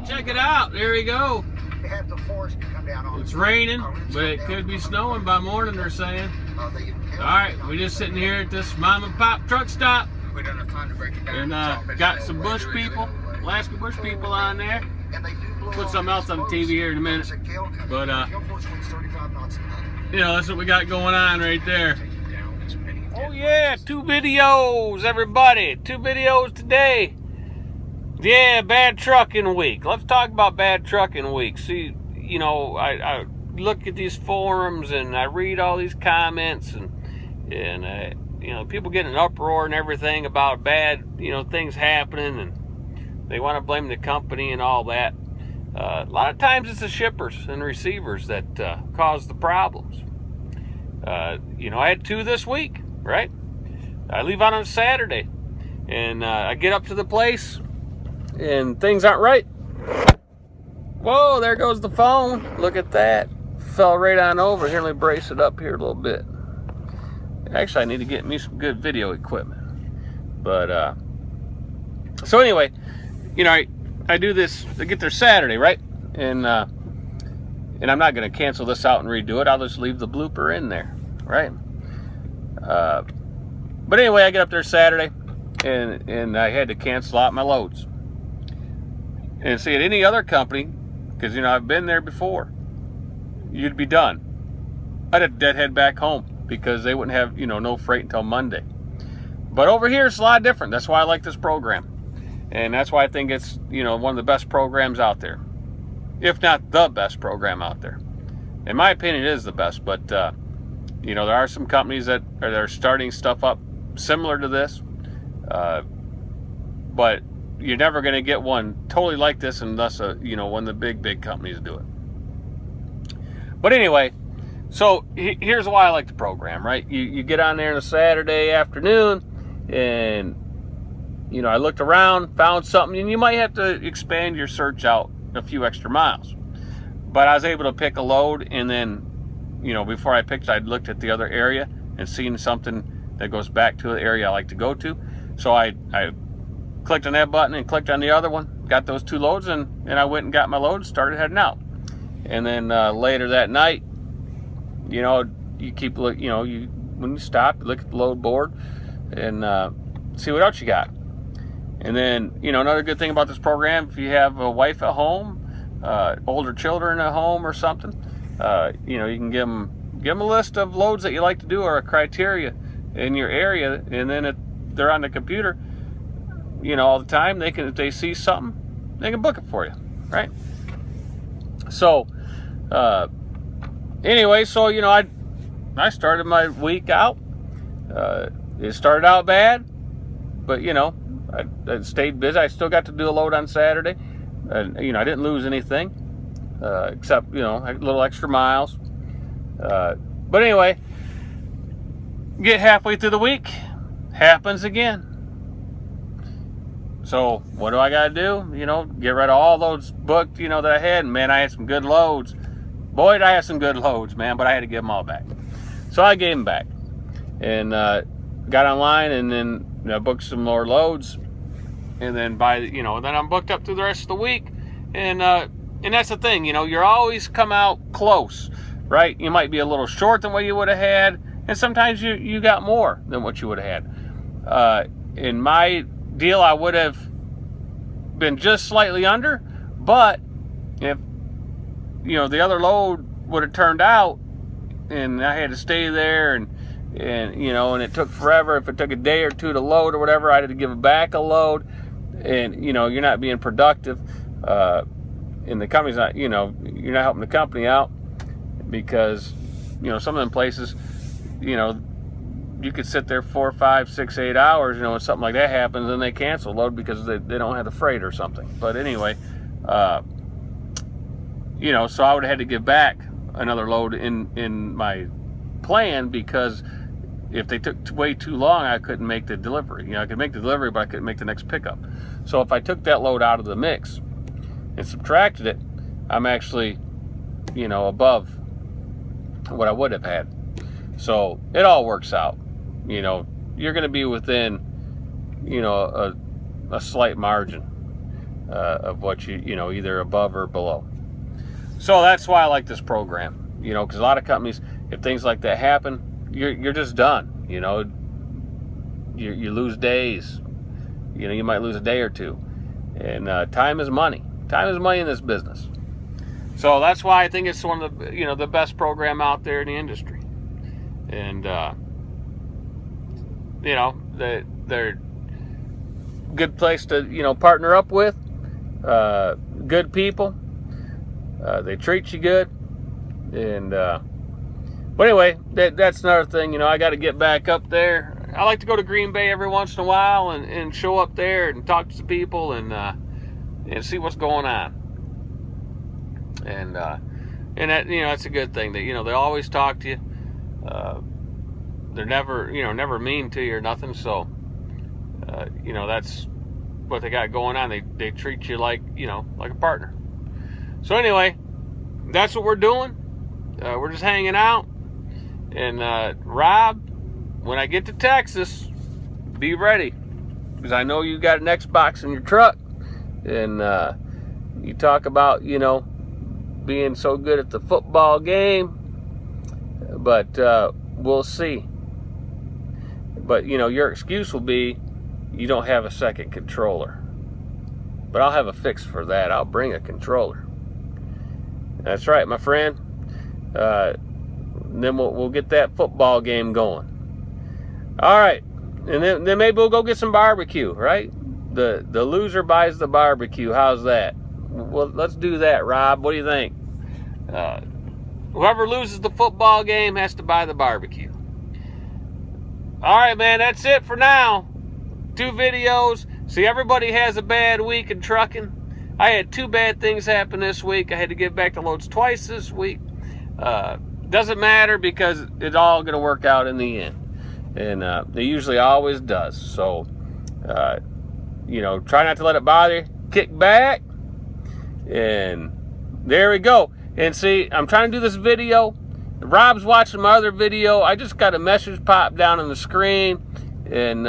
check it out. There we go. They have the force to come down on It's raining, but it could be snowing by morning, they're saying. Alright, we're just sitting here at this mom and pop truck stop. We don't have time to break it down. And got some bush people, Alaska bush people on there. Put something else on the TV here in a minute. But, you know, that's what we got going on right there. Oh yeah, 2 videos, everybody. 2 videos today. Yeah, bad trucking week. Let's talk about bad trucking week. See, you know, I look at these forums and I read all these comments and you know, people get in an uproar and everything about bad, you know, things happening, and they want to blame the company and all that. A lot of times it's the shippers and receivers that cause the problems. You know, I had 2 this week, right? I leave out on Saturday, and I get up to the place, and things aren't right. Whoa, there goes the phone. Look at that. Fell right on over. Here, let me brace it up here a little bit. Actually, I need to get me some good video equipment. But, so anyway, you know, I do this, I get there Saturday, right? And I'm not going to cancel this out and redo it. I'll just leave the blooper in there, right? But anyway, I get up there Saturday, and I had to cancel out my loads. And see, at any other company, because, you know, I've been there before, you'd be done. I'd have deadhead back home because they wouldn't have, you know, no freight until Monday. But over here, it's a lot different. That's why I like this program. And that's why I think it's, you know, one of the best programs out there. If not the best program out there. In my opinion, it is the best. But, you know, there are some companies that are starting stuff up similar to this. But you're never going to get one totally like this unless, you know, one of the big companies do it. But anyway, so here's why I like the program, right? You get on there on a Saturday afternoon, and, you know, I looked around, found something, and you might have to expand your search out a few extra miles. But I was able to pick a load, and then, you know, before I picked, I'd looked at the other area and seen something that goes back to the area I like to go to. So I clicked on that button and clicked on the other one, got those 2 loads, and I went and got my load and started heading out. And then later that night, you know, you keep look, you know, when you stop, you look at the load board and see what else you got. And then, you know, another good thing about this program, if you have a wife at home, older children at home or something, you know, you can give them a list of loads that you like to do or a criteria in your area, and then they're on the computer, you know, all the time. They can, if they see something, they can book it for you, right? So, anyway, so, you know, I started my week out. It started out bad, but, you know, I stayed busy. I still got to do a load on Saturday. You know, I didn't lose anything, except, you know, a little extra miles. But anyway, get halfway through the week, happens again. So what do I got to do? You know, get rid of all those booked, you know, that I had. And man, I had some good loads. Boy, did I have some good loads, man, but I had to give them all back. So I gave them back and got online, and then, you know, booked some more loads. And then then I'm booked up through the rest of the week. And that's the thing, you know, you're always come out close, right? You might be a little short than what you would have had. And sometimes you got more than what you would have had. In my deal, I would have been just slightly under, but if, you know, the other load would have turned out and I had to stay there and you know, and it took forever, if it took a day or 2 to load or whatever, I had to give back a load, and, you know, you're not being productive, and the company's not, you know, you're not helping the company out, because, you know, some of them places, you know, you could sit there 4, 5, 6, 8 hours, you know, when something like that happens, and they cancel load because they don't have the freight or something. But anyway, you know, so I would have had to give back another load in my plan, because if they took way too long, I couldn't make the delivery. You know, I could make the delivery, but I couldn't make the next pickup. So if I took that load out of the mix and subtracted it, I'm actually, you know, above what I would have had. So it all works out. You know, you're going to be within, you know, a slight margin. of what you know, either above or below. So that's why I like this program, you know, because a lot of companies, if things like that happen, you're just done. You know, you lose days. You know, you might lose a day or two, and time is money. Time is money in this business. So that's why I think it's one of the, you know, the best program out there in the industry. And you know, they're good place to, you know, partner up with. Good people. They treat you good. And but anyway, that's another thing. You know, I got to get back up there. I like to go to Green Bay every once in a while and show up there and talk to some people and see what's going on. And that, you know, that's a good thing. That, you know, they always talk to you. They're never, you know, never mean to you or nothing. So you know, that's what they got going on. They treat you like, you know, like a partner. So anyway, that's what we're doing. We're just hanging out. And Rob, when I get to Texas, be ready, because I know you got an Xbox in your truck, and you talk about, you know, being so good at the football game, but we'll see. But, you know, your excuse will be you don't have a second controller. But I'll have a fix for that. I'll bring a controller. That's right, my friend. Then we'll get that football game going. All right, and then maybe we'll go get some barbecue, right? The loser buys the barbecue. How's that? Well, let's do that, Rob. What do you think? Whoever loses the football game has to buy the barbecue. All right, man, that's it for now. 2 videos. See, everybody has a bad week in trucking. I had 2 bad things happen this week. I had to get back to loads twice this week. Doesn't matter, because it's all going to work out in the end. And it usually always does. So, you know, try not to let it bother you. Kick back. And there we go. And see, I'm trying to do this video. Rob's watching my other video. I just got a message pop down on the screen. And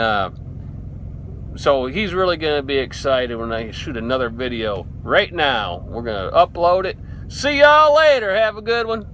so he's really going to be excited when I shoot another video right now. We're going to upload it. See y'all later. Have a good one.